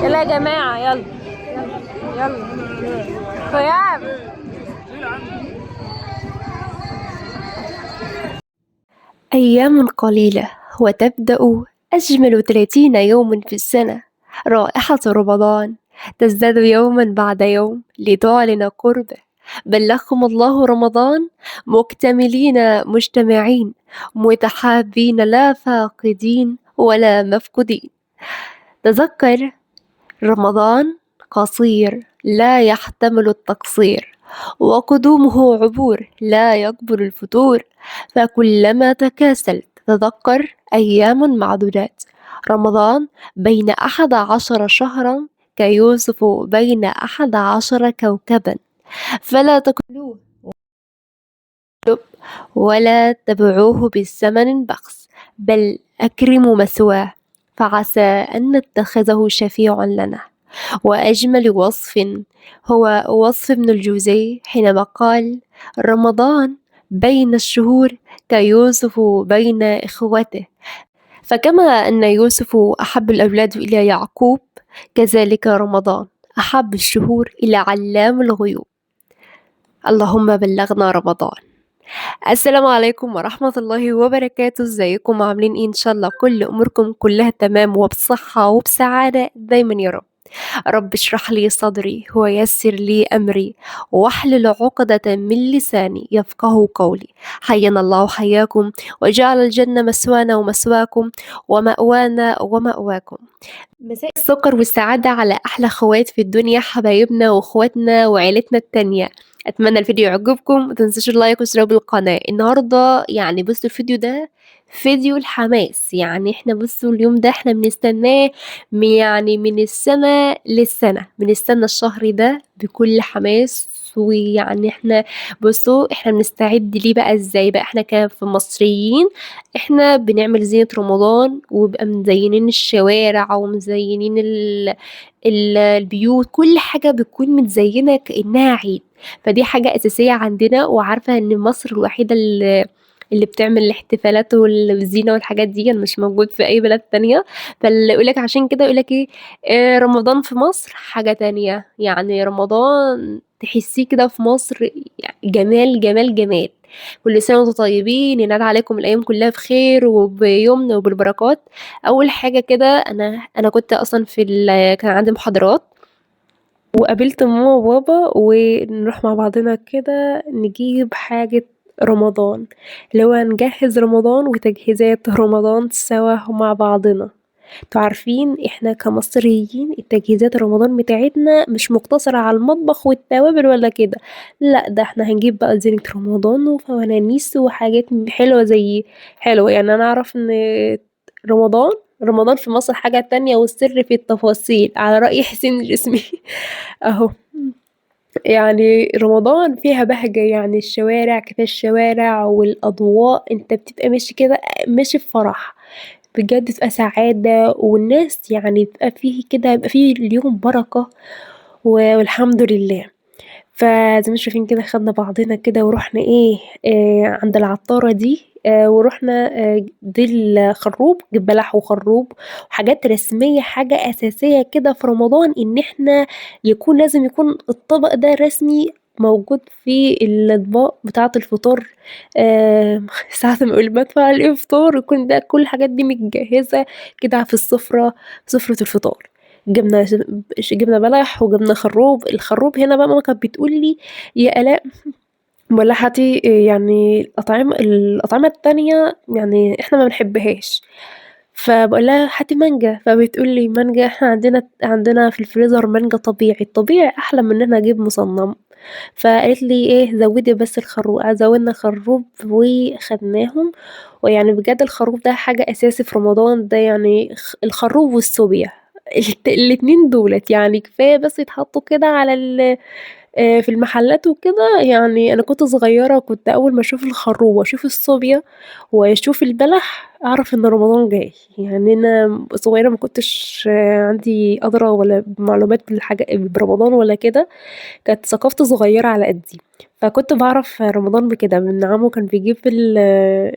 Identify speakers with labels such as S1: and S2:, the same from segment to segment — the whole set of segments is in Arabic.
S1: يلا يا جماعة، يلا يلا قيام.
S2: أيام قليلة وتبدأ أجمل 30 يوم في السنة. رائحة رمضان تزداد يوما بعد يوم لتعلن قربه. بلغكم الله رمضان مكتملين مجتمعين متحابين لا فاقدين ولا مفقودين. تذكر رمضان قصير لا يحتمل التقصير، وقدومه عبور لا يقبل الفتور. فكلما تكاسلت تذكر أيام معدودات. رمضان بين 11 شهرا كيوسف بين 11 كوكبا. فلا تقتلوه ولا تبعوه بالثمن بخس، بل أكرموا مثواه، فعسى أن نتخذه شفيعا لنا. وأجمل وصف هو وصف ابن الجوزي حينما قال: رمضان بين الشهور كيوسف بين إخوته. فكما أن يوسف أحب الأولاد إلى يعقوب، كذلك رمضان أحب الشهور إلى علام الغيوب. اللهم بلغنا رمضان. السلام عليكم ورحمة الله وبركاته. ازيكم عاملين ايه؟ ان شاء الله كل اموركم كلها تمام وبصحة وبسعادة دايما يا رب. رب اشرح لي صدري ويسر لي أمري واحلل عقدة من لساني يفقه قولي. حيانا الله وحياكم، وجعل الجنة مسوانا ومسواكم ومأوانا ومأواكم. مساء السكر والسعادة على أحلى خوات في الدنيا، حبايبنا واخواتنا وعيلتنا التانية. أتمنى الفيديو يعجبكم، متنسوش اللايك واشتراك بالقناة. النهاردة يعني بصوا الفيديو ده فيديو الحماس، يعني احنا بصوا اليوم ده احنا بنستناه يعني من السنة للسنة، بنستنى الشهر ده بكل حماس. ويعني احنا بصوا احنا بنستعد ليه بقى ازاي بقى. احنا كمصريين احنا بنعمل زينة رمضان وبقى مزينين الشوارع ومزينين البيوت، كل حاجة بتكون متزينة كأنها عيد. فدي حاجة أساسية عندنا، وعارفة إن مصر الوحيدة اللي بتعمل الاحتفالات والزينة والحاجات دي، يعني مش موجود في أي بلد تانية. فاللي يقولك عشان كده يقولك ايه، رمضان في مصر حاجة تانية. يعني رمضان تحسيه كده في مصر يعني جمال جمال جمال. كل سنة وانتم طيبين، ينال عليكم الأيام كلها بخير وبيمن وبالبركات. أول حاجة كده، أنا كنت أصلا كان عندي محاضرات، وقابلت ماما وبابا ونروح مع بعضنا كده نجيب حاجة رمضان، اللي هو نجهز رمضان وتجهيزات رمضان سوا مع بعضنا. انتوا عارفين احنا كمصريين التجهيزات رمضان بتاعتنا مش مقتصرة على المطبخ والتوابل ولا كده. لا، ده احنا هنجيب بقى زينة رمضان وفوانيس وحاجات حلوة زي حلوة. يعني انا اعرف ان رمضان في مصر حاجة تانية، والسر في التفاصيل على رأي حسين الجسمي. اهو. يعني رمضان فيها بهجة، يعني الشوارع كفاية، الشوارع والأضواء انت بتبقى ماشي كده ماشي في فرح بجد، بتبقى سعادة، والناس يعني بيبقى فيه كده، بيبقى فيه اليوم بركة والحمد لله. فزي ما شايفين كده خدنا بعضنا كده ورحنا ايه، عند العطارة دي، ورحنا دي الخروب، جيب بلح وخروب وحاجات رسمية، حاجة أساسية كده في رمضان إن احنا لازم يكون الطبق ده رسمي موجود في الأطباق بتاعة الفطار. ساعة ما أقول بدفع الإفطار يكون ده كل الحاجات دي متجهزة كده في السفرة، في سفرة الفطار. جبنا بلح وجبنا خروب. الخروب هنا بقى ماما كانت بتقول لي: يا آلاء ملاحتي، يعني الأطعمة التانية يعني احنا ما بنحبهاش. فبقول لها: هاتي مانجا. فبتقول لي: مانجا؟ احنا عندنا في الفريزر مانجا طبيعي، الطبيعي احلى من ان انا اجيب مصنم. فقالت لي: ايه، زودي بس الخروب. زودنا خروب وخدناهم. ويعني بجد الخروب ده حاجة اساسي في رمضان ده، يعني الخروب والسوبيا، الاتنين دولت يعني كفاية بس يتحطوا كده على في المحلات وكده. يعني أنا كنت صغيرة، كنت أول ما أشوف الخروب وأشوف الصوبيا وأشوف البلح أعرف إن رمضان جاي. يعني أنا صغيرة ما كنتش عندي أدرى ولا معلومات برمضان ولا كده، كانت ثقافتي صغيرة على قدي. فكنت باعرف رمضان بكده، من عمو كان بيجيب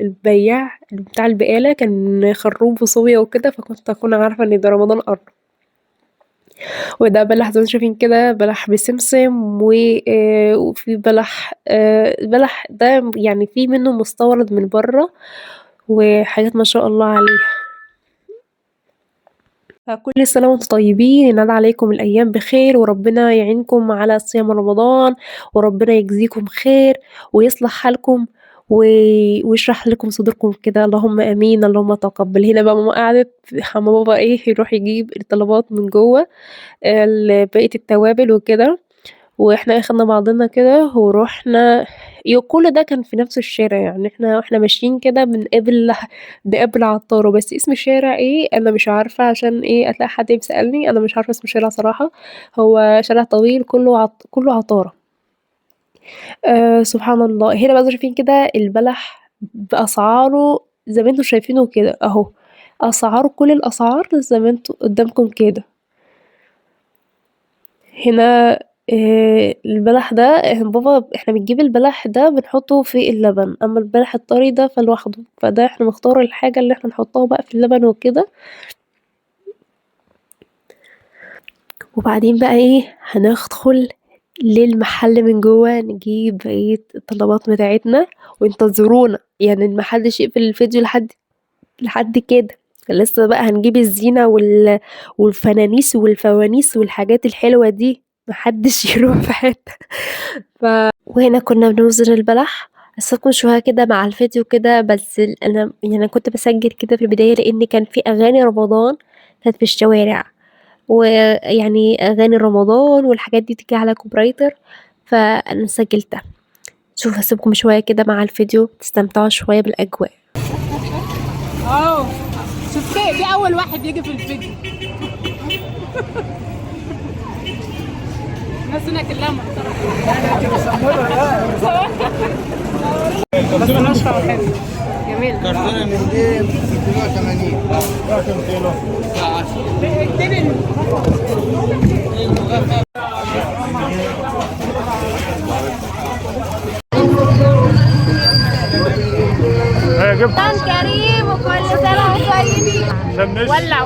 S2: البياع بتاع البقالة كان خروب وصوبيا وكده، فكنت أكون عارفة إن ده رمضان قرب. وده بلح زي ما انتم شايفين كده، بلح بسمسم وفي بلح ده يعني في منه مستورد من برّه وحاجات ما شاء الله عليها. فكل سنة وأنتم طيبين، ينال عليكم الأيام بخير، وربنا يعينكم على صيام رمضان، وربنا يجزيكم خير ويصلح حالكم ويشرح لكم صدوركم كده، اللهم آمين، اللهم تقبل. هنا بقى ماما قعدت، أمّا بابا يروح يجيب الطلبات من جوّه بقية التوابل وكده، وإحنا أخدنا بعضنا كده ورُحنا كل ده كان في نفس الشارع، يعني وإحنا ماشيين كده بنقابل عطّارة، بس اسم الشارع إيه أنا مش عارفة عشان إيه هتلاقي حد بيسألني، أنا مش عارفة اسم الشارع صراحة، هو شارع طويل كلّه عطارة. سبحان الله، هنا بقى زي ما شايفين كده البلح بأسعاره زي ما أنتم شايفينه كده أهو، أسعاره كل الأسعار زي ما أنتم قدّامكم كده. هنا البلح ده بابا إحنا بنجيب البلح ده بنحطه في اللبن، أمّا البلح الطري ده فلوحده، فده إحنا بنختار الحاجة اللي إحنا نحطها بقى في اللبن وكده. وبعدين بقى إيه هندخل للمحل من جوّه نجيب بقية الطلبات بتاعتنا وانتظرونا، يعني ما حدش يقفل الفيديو لحد كده، لسه بقى هنجيب الزينة والفنانيس والفوانيس والحاجات الحلوة دي، ما حدش يروح في حتة. وهنا كنا بنوزن البلح، هاسيبكم شوية كده مع الفيديو كده، بس أنا يعني أنا كنت باسجل كده في البداية لإن كان في أغاني رمضان كانت في الشوارع، ويعني أغاني رمضان والحاجات دي تيجي على كوبرايتر، فأنا سجلتها. هاسيبكم شوية كده مع الفيديو تستمتعوا شوية بالأجواء.
S1: شفتي دي اول واحد يجي في الفيديو. الناس هنا كلها محترمه. بس ناشفه وحلوه جميل.
S3: كرتونة من دي 380. كم كيلو؟
S1: رمضان كريم وكل سنة وانتم طيبين. ولع.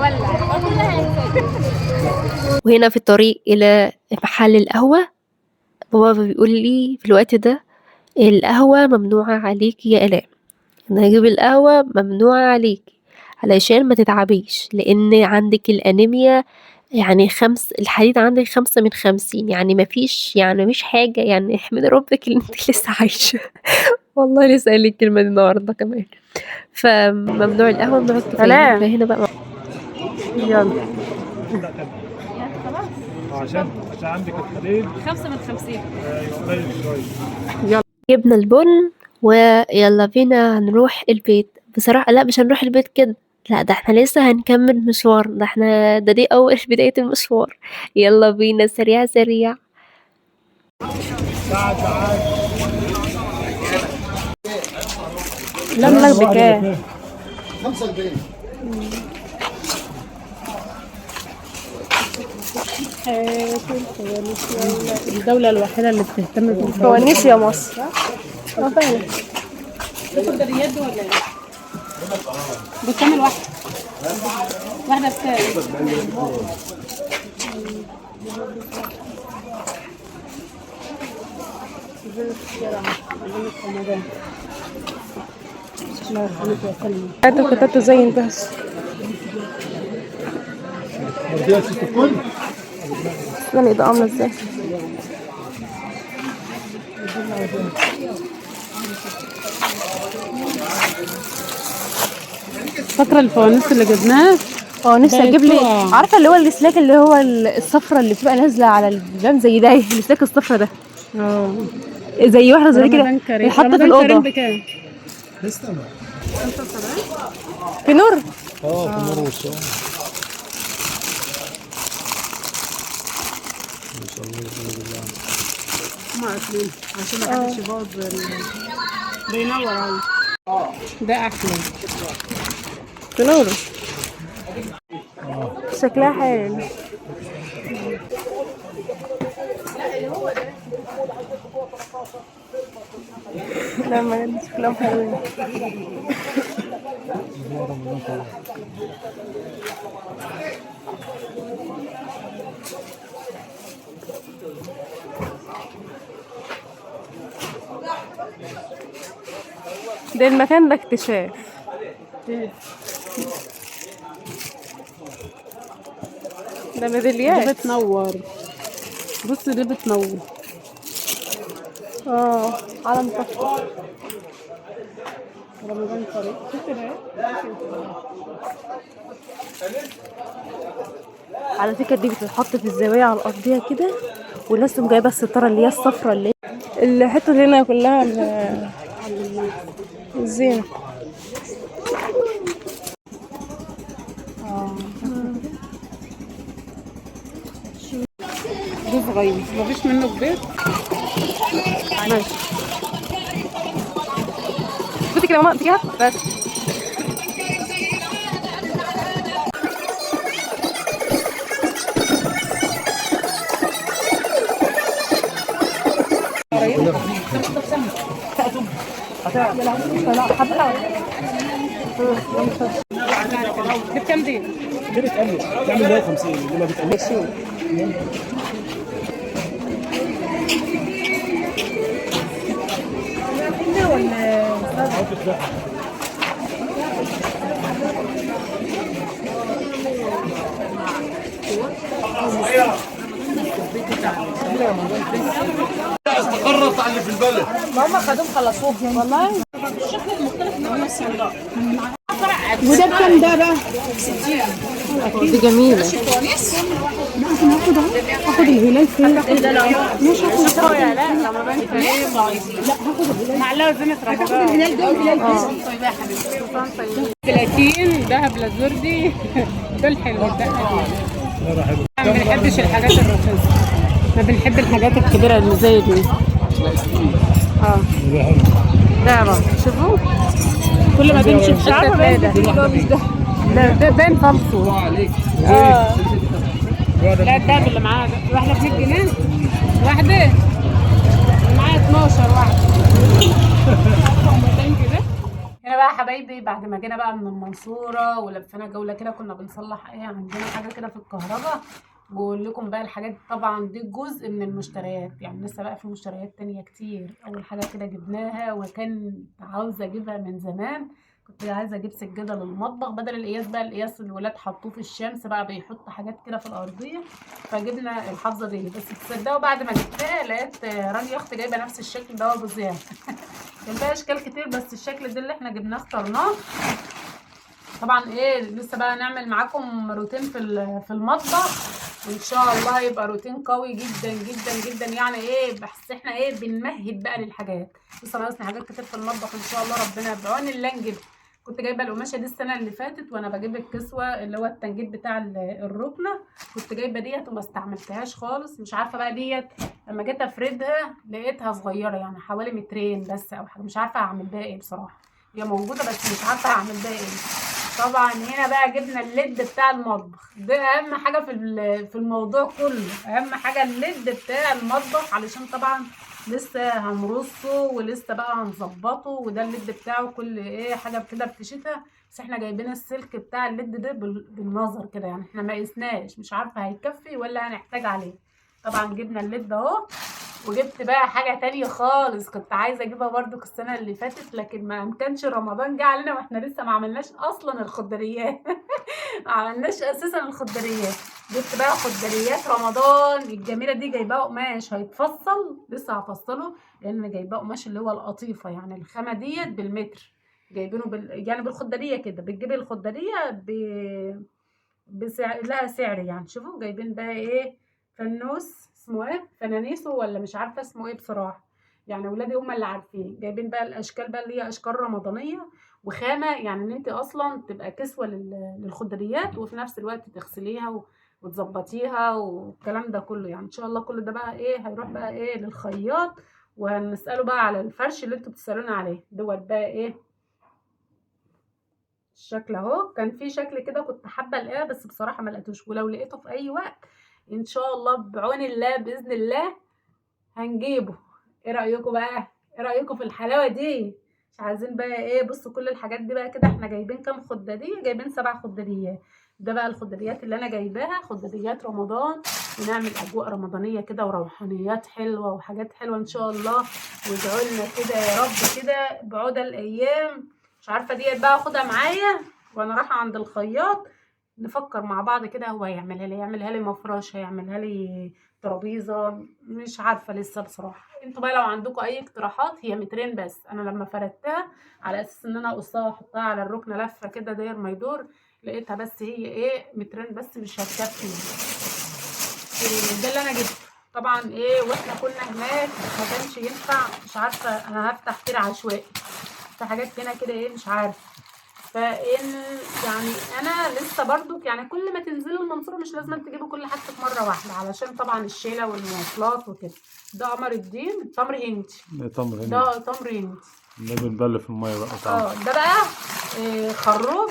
S2: وهنا في الطريق إلى محل القهوة، بابا بيقول لي في الوقت ده القهوة ممنوعة عليكِ يا آلاء، أنا هاجيب القهوة ممنوعة عليكِ علشان ما تتعبيش، لإن عندِك الأنيميا يعني الحديد عندِك 5/50 يعني ما فيش حاجة، يعني احمدي ربِّك إن أنتِ لسه عايشة. والله لسه قايل لي الكلمة دي النهارده كمان. فممنوع القهوة، ممنوع الكافيين، فهنا بقى
S1: يلا
S3: عشان عندك الحديد
S1: 5/50.
S3: قليل شوية.
S2: جبنا البن ويلا بينا هنروح البيت. بصراحة لأ مش هنروح البيت كده، لأ ده إحنا لسه هنكمل مشوار، ده دي أول بداية المشوار. يلا بينا سريع.
S1: لما بكام؟
S3: 45.
S1: الدولة الوحيدة اللي بتهتم بالفوانيس يا مصر. فعلا. تاخد اليد ولا ايه؟ بكام الواحدة؟ واحدة بكام؟ انتوا كتبتوا زي البس. استنى ده عاملة ازاي؟ فاكرة الفوانيس اللي جبناها؟ نفسي اجيب لي، عارفة اللي هو السلاك اللي هو الصفرة اللي بتبقى نازلة على البيبان زي ده، السلاك الصفرة ده. زي واحدة زي كده حاطة في الأوضة. بكام؟ في نور؟
S3: في نور وش.
S1: ما عارفين عشان ما حدش يبوظ بينور اهو. ده احلى في نور، شكلها حلو. لا ما جد شكلهم حلوين. ده المكان ده اكتشاف. ده ميداليات.
S4: دي بتنور، بص دي بتنور.
S1: علم تحفة.
S4: رمضان قريب. شوفي ده
S1: على فكرة دي بتتحط في الزاوية على الأرضية كده، والناس تقوم جايبة الستارة اللي هي الصفرا اللي الحتة اللي هنا كلها الزينة.
S4: ده صغير، مفيش منه كبير.
S1: ماشي. بصي كده ماما كده بس.
S4: بكام دي؟
S5: دي بتقلل تعمل 150 اللي ما بتقللش.
S3: استقرت على اللي في البلد.
S1: ماما خدوهم خلصوهم والله.
S4: وده بكام ده بقى؟
S1: دي جميلة.
S4: هاخد الهلال فين؟ مش هاخد
S1: لا رمضان كريم.
S4: معلقه زينة رمضان. الهلال ده والهلال ده 30 دهب لازوردي. دول حلوين. ما بنحبش الحاجات الرخيصة، ما بنحب الحاجات الكبيرة اللي زي دي.
S1: ده بقى شوفوا
S4: كل ما تمشي في حتة تلاقي ده. ده باين فالصو. لا الدهب اللي معاه ده واحدة ب 100 جنيه واحدة، معايا 12 واحدة. هنا بقى حبايبي بعد ما جينا بقى من المنصورة ولفينا جولة كده، كنا بنصلح عندنا حاجة كده في الكهرباء. بقول لكم بقى الحاجات طبعا دي جزء من المشتريات، يعني لسه بقى في مشتريات تانية كتير. اول حاجة كده جبناها وكان عاوزة اجيبها من زمان، كنت عايزة اجيب سجادة للمطبخ بدل القياس بقى، القياس الولاد حطوه في الشمس بقى بيحط حاجات كده في الارضية، فجبنا الحافظة دي. بس تصدقوا بعد ما جبتها لقيت رانيا اختي جايبة نفس الشكل ده وبزيادة. كان فيها اشكال كتير بس الشكل ده اللي احنا جبناه اخترناه. طبعا لسه بقى نعمل معاكم روتين في المطبخ، وان شاء الله يبقى روتين قوي جدا جدا جدا. يعني بس احنا بنمهد بقى للحاجات. لسه ناقصني حاجات كتير في المطبخ ان شاء الله، ربنا بعون الله نجيب. كنت جايبه القماشه دي السنه اللي فاتت وانا بجيب الكسوه اللي هو التنجيد بتاع الركنه، كنت جايبه ديت وما استعملتهاش خالص. مش عارفه بقى ديت لما جيت افردها لقيتها صغيره، يعني حوالي مترين بس او حاجه، مش عارفه هعمل بيها ايه بصراحه. هي موجوده بس مش عارفه هعمل بيها ايه. طبعا هنا بقى جبنا الليد بتاع المطبخ، ده اهم حاجه في الموضوع كله. اهم حاجه الليد بتاع المطبخ، علشان طبعا لسه هنرصه ولسه بقى هنظبطه، وده الليد بتاعه كل حاجه كده بتشتها. بس احنا جايبين السلك بتاع الليد ده بالنظر كده، يعني احنا ما قسناش، مش عارفه هيكفي ولا هنحتاج عليه. طبعا جبنا الليد اهو. وجبت بقى حاجة تانية خالص كنت عايزة اجيبها برضو السنة اللي فاتت، لكن ما كانش رمضان جه علينا واحنا لسه ما عملناش اصلا الخضريات. ما عملناش اساسا الخضريات. جبت بقى خضريات رمضان الجميلة دي، جايباه قماش هيتفصل، لسه هفصله لان جايباه قماش اللي هو القطيفة، يعني الخامة ديت بالمتر جايبينه يعني بالخضرية كده، بتجيبي الخضرية لها سعر. يعني شوفوا جايبين بقى فانوس اسمه فنانيسه ولا مش عارفه اسمه بصراحه، يعني ولادي هم اللي عارفين. جايبين بقى الاشكال بقى اللي هي اشكال رمضانيه وخامه، يعني ان انت اصلا تبقى كسوه للخضريات وفي نفس الوقت تغسليها وتظبطيها والكلام ده كله. يعني ان شاء الله كل ده بقى هيروح بقى للخياط، وهنساله بقى على الفرش اللي انتوا بتسالونا عليه دوت بقى الشكل اهو. كان في شكل كده كنت حابه الاقيه بس بصراحه ما لقيتوش، ولو لقيته في اي وقت ان شاء الله بعون الله باذن الله هنجيبه. ايه رايكم بقى؟ ايه رايكم في الحلاوه دي؟ مش عايزين بقى بصوا كل الحاجات دي بقى كده. احنا جايبين كام خداديه؟ جايبين 7 خداديات. ده بقى الخداديات اللي انا جايباها، خداديات رمضان ونعمل اجواء رمضانيه كده وروحانيات حلوه وحاجات حلوه ان شاء الله. وادعوا لنا كده يا رب كده بعود الايام. مش عارفه ديت بقى اخدها معايا وانا رايحه عند الخياط، نفكر مع بعض كده. هو يعملها لي مفرش، هيعملها لي ترابيزه، مش عارفه لسه بصراحه. انتوا بقى لو عندكم اي اقتراحات. هي مترين بس، انا لما فردتها على اساس ان انا اقصها واحطها على الركنه لفه كده داير ما يدور، لقيتها بس هي ايه مترين بس مش هتكفي. ده اللي انا جبته طبعا ايه. واحنا كنا هناك ما كانش ينفع، مش عارفه انا هفتح كده عشوائي في حاجات هنا كده ايه مش عارفه. فان يعني انا لسه برضو يعني كل ما تنزلوا المنصوره مش لازم تجيبوا كل حاجتك مره واحده، علشان طبعا الشيله والمواصلات وكده. ده قمر الدين تمر هندي،
S5: ده تمر هندي،
S4: ده تمر هندي،
S5: ده بنبل في الميه بقى طبعا.
S4: ده بقى خروب.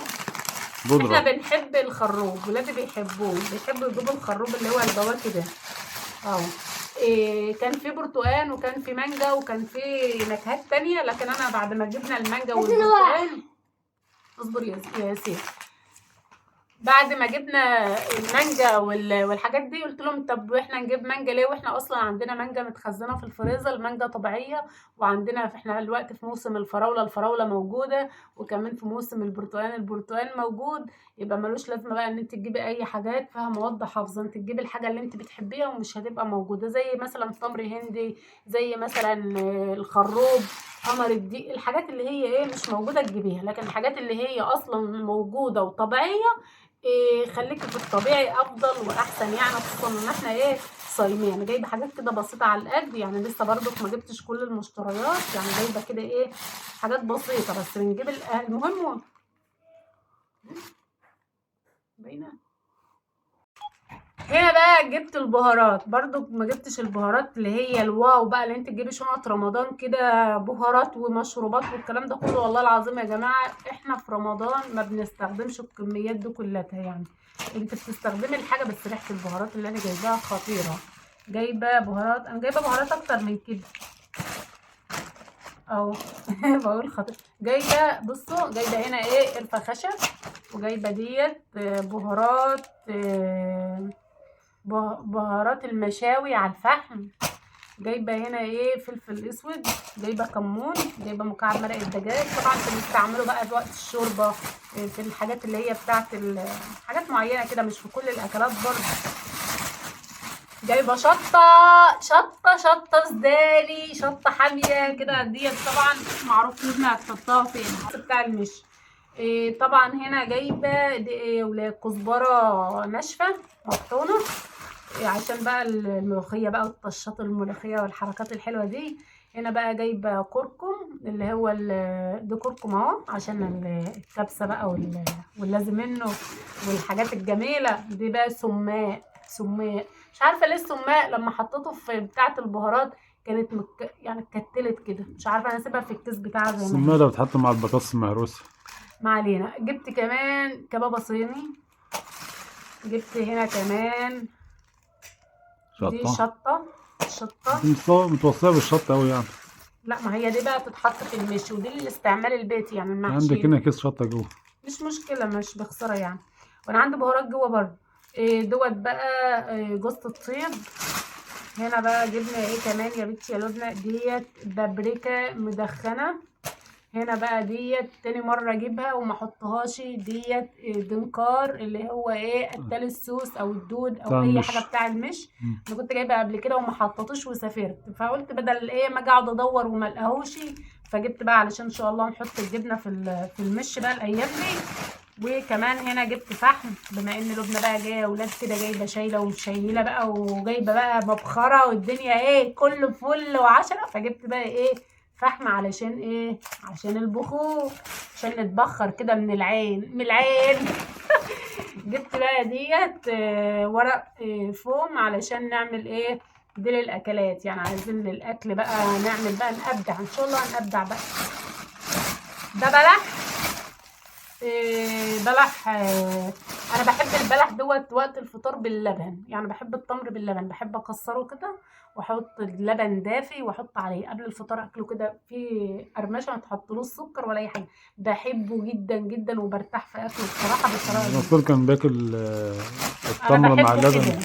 S5: بودرة.
S4: احنا بنحب الخروب، ولادي بيحبوه، بيحبوا يجيبوا الخروب اللي هو البواكي ده. كان في برتقان وكان في مانجا وكان في نكهات تانية، لكن انا بعد ما جبنا المانجا والبرتقان اصبر يا سيف، بعد ما جبنا المانجا والحاجات دي قلت لهم طب احنا نجيب مانجا ليه واحنا اصلا عندنا مانجا متخزنه في الفريزر، المانجا طبيعيه. وعندنا احنا دلوقتي في موسم الفراوله موجوده، وكمان في موسم البرتقال موجود. يبقى ملوش لازمه بقى ان انت تجيبي اي حاجات فيها مواد حافظه، انت تجيبي الحاجه اللي انت بتحبيها ومش هتبقى موجوده، زي مثلا تمر هندي، زي مثلا الخروب، قمر الدين. الحاجات اللي هي ايه مش موجوده تجيبيها، لكن الحاجات اللي هي اصلا موجوده وطبيعيه خليكي في الطبيعي افضل واحسن. يعني خصوصا ان احنا ايه صايمين. انا جايبه حاجات كده بسيطه على القد، يعني لسه برضك ما جبتش كل المشتريات، يعني جايبه كده ايه حاجات بسيطه بس بنجيب المهم. باينه. هنا بقى جبت البهارات، برضو ما جبتش البهارات اللي هي الواو بقى اللي انت تجيبي شنط رمضان كده بهارات ومشروبات والكلام ده كله. والله العظيم يا جماعه احنا في رمضان ما بنستخدمش الكميات دي كلها. يعني انت بتستخدمي الحاجه بس ريحه البهارات اللي انا جايباها خطيره. جايبه بهارات، انا جايبه بهارات اكتر من كده اهو. بقول خطير. جايبه بصوا، جايبه هنا ايه قرفه خشب، وجايبه ديت بهارات المشاوي على الفحم. جايبه هنا ايه فلفل اسود، جايبه كمون، جايبه مكعب مرق الدجاج. طبعا بنستعمله بقى في وقت الشوربه، في الحاجات اللي هي بتاعت حاجات معينه كده، مش في كل الاكلات برضه. جايبه شطه سداني، شطه حاميه كده. ديت طبعا معروف لنا هتحطها فين بتاع المشي. طبعا هنا جايبه كزبره ناشفه مطحونه عشان بقى الملوخيه بقى والطشات الملوخيه والحركات الحلوه دي. هنا بقى جايبه كركم اللي هو ده كركم اهو عشان الكبسه بقى واللازم منه والحاجات الجميله دي. بقى سماق مش عارفه ليه السماق لما حطيته في بتاعه البهارات كانت يعني اتكتلت كده، مش عارفه انا اسيبها في الكيس بتاعها زي ما
S5: السماق ده بتحط مع البطاطس المهروسه. ما
S4: علينا. جبت كمان كبابه صيني، جبت هنا كمان دي شطه
S5: متوصيه بالشطه قوي يعني.
S4: لا ما هي دي بقى تتحط في المشي، ودي الاستعمال البيتي يعني المحشي.
S5: عندك هنا كيس شطه جوه،
S4: مش مشكله مش بخساره يعني. وانا عندي بهارات جوه برضه. دوت بقى جوز الطيب. هنا بقى جبنا ايه كمان يا بنتي يا لبنى، ديت بابريكا مدخنه. هنا بقى ديت تاني مره اجيبها وما احطهاش، ديت دنكار اللي هو ايه قتال السوس او الدود او اي حاجه بتاع المش. انا كنت جايبها قبل كده وما حطيتوش وسافرت، فقلت بدل ايه ما اجي اقعد ادور وما الاقوش، فجبت بقى علشان ان شاء الله نحط الجبنه في المش بقى الايام دي. وكمان هنا جبت فحم، بما ان لبنى بقى جايه اولاد كده جايبه شايله ومشيله بقى وجايبه بقى مبخره والدنيا ايه كله فل وعشرة، فجبت بقى ايه فحم علشان ايه عشان البخور، عشان نتبخر كده من العين جبت بقى ديت ورق فوم علشان نعمل ايه دي للاكلات. يعني عايزين للاكل بقى نعمل بقى نبدع ان شاء الله، نبدع بقى. ده بلح انا بحب البلح دوت وقت الفطار باللبن. يعني بحب التمر باللبن، بحب اكسره كده واحط اللبن دافي واحط عليه قبل الفطار اكله كده في قرمشه، ما تحطلوش سكر ولا اي حاجه. بحبه جدا جدا وبرتاح في اكله بصراحه بالطريقه دي.
S5: الرسول كان باكل التمر مع اللبن.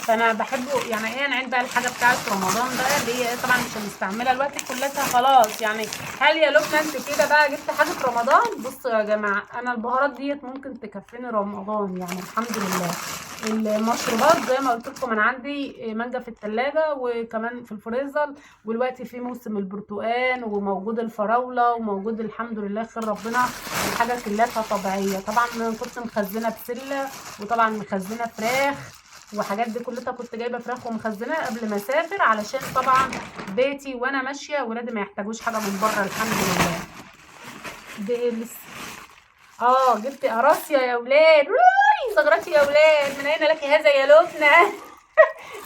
S4: فانا بحبه يعني ايه. نعيد بقى الحاجه بتاعت رمضان بقى اللي هي ايه، طبعا مش هنستعملها دلوقتي كلها خلاص يعني. هل يا لبنى انت كده بقى جبت حاجه رمضان؟ بصوا يا جماعه، انا البهارات ديت ممكن تكفيني رمضان يعني الحمد لله. المشروبات زي ما قلت لكم انا عندي مانجا في الثلاجه وكمان في الفريزر، ودلوقتي في موسم البرتقال وموجود الفراوله وموجود الحمد لله خير ربنا. الحاجه كلها طبيعيه. طبعا انا كنت مخزنه بسله، وطبعا مخزنه فراخ وحاجات دي كلها. كنت جايبه فراخ ومخزناها قبل ما اسافر علشان طبعا بيتي وانا ماشيه ولادي ما يحتاجوش حاجه من بره الحمد لله. دي لسه جبت قراصية يا ولاد. روي زغرتي يا ولاد، من اين لك هذا يا لبنى؟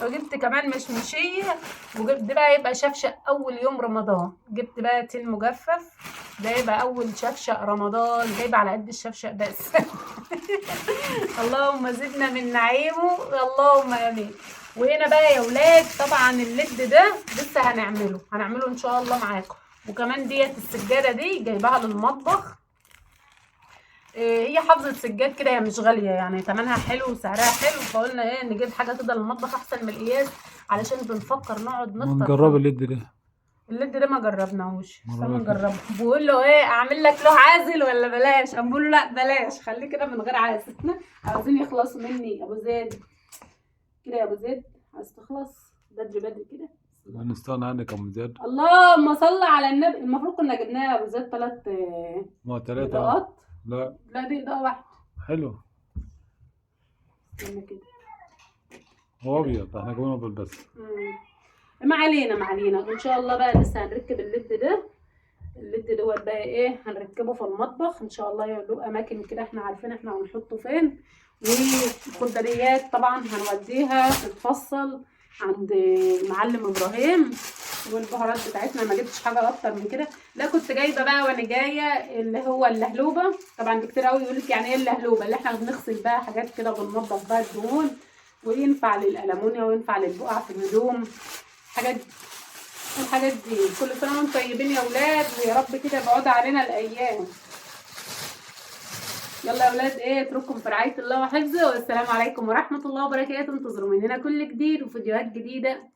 S4: وجبت كمان مشمشية، وجبت ده بقى يبقى شفشق اول يوم رمضان. جبت بقى تين مجفف، ده يبقى اول شفشق رمضان، جايبه على قد الشفشق بس. اللهم زدنا من نعيمه اللهم امين. وهنا بقى يا ولاد طبعا الليد ده لسه هنعمله ان شاء الله معاكم. وكمان ديت السجاده دي جايباها للمطبخ. هي حافظة سجاد كده، هي مش غالية يعني، تمنها حلو وسعرها حلو، فقلنا ايه نجيب حاجة كده للمطبخ احسن من القياس، علشان بنفكر نقعد نفطر.
S5: ونجرب الليد ده.
S4: الليد ده ما جربناهوش، بس نجربه. بقول له ايه اعمل لك له عازل ولا بلاش؟ قام بقول له لا بلاش، خليه كده من غير عازل. عاوزين يخلصوا مني يا ابو زيد كده، يا ابو زيد عايز تخلص بدري بدري كده.
S5: هنستغنى عنك يا ام زياد.
S4: اللهم صل على النبي. المفروض كنا جبناها يا ابو زيد 3
S5: 3 لا
S4: دي اضاءة واحدة.
S5: حلو.
S4: كده
S5: هو ابيض، احنا جايبينه ابيض بس.
S4: ما علينا. ان شاء الله بقى لسه هنركب الليد ده. الليد دوت بقى ايه هنركبه في المطبخ ان شاء الله. له اماكن كده احنا عارفين احنا هنحطه فين. والخضريات طبعا هنوديها تتفصل عند المعلم ابراهيم. والبهارات بتاعتنا ما جبتش حاجه اكتر من كده. لا كنت جايبه بقى وانا جايه اللي هو اللهلوبه. طبعا كتير قوي يقول لك يعني ايه اللهلوبه، اللي احنا بنغسل بقى حاجات كده بننضف بقى الدهون، وينفع للألمونيا وينفع للبقع في الهدوم. الحاجات دي كل سنه وانتم طيبين يا ولاد، ويا رب كده يبعد علينا الايام. يلا يا ولاد ايه اترككم في رعايه الله وحفظه، والسلام عليكم ورحمه الله وبركاته. انتظروا مننا كل جديد وفيديوهات جديده.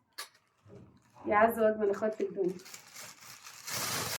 S4: يا عز واجمل اخوات في الدنيا.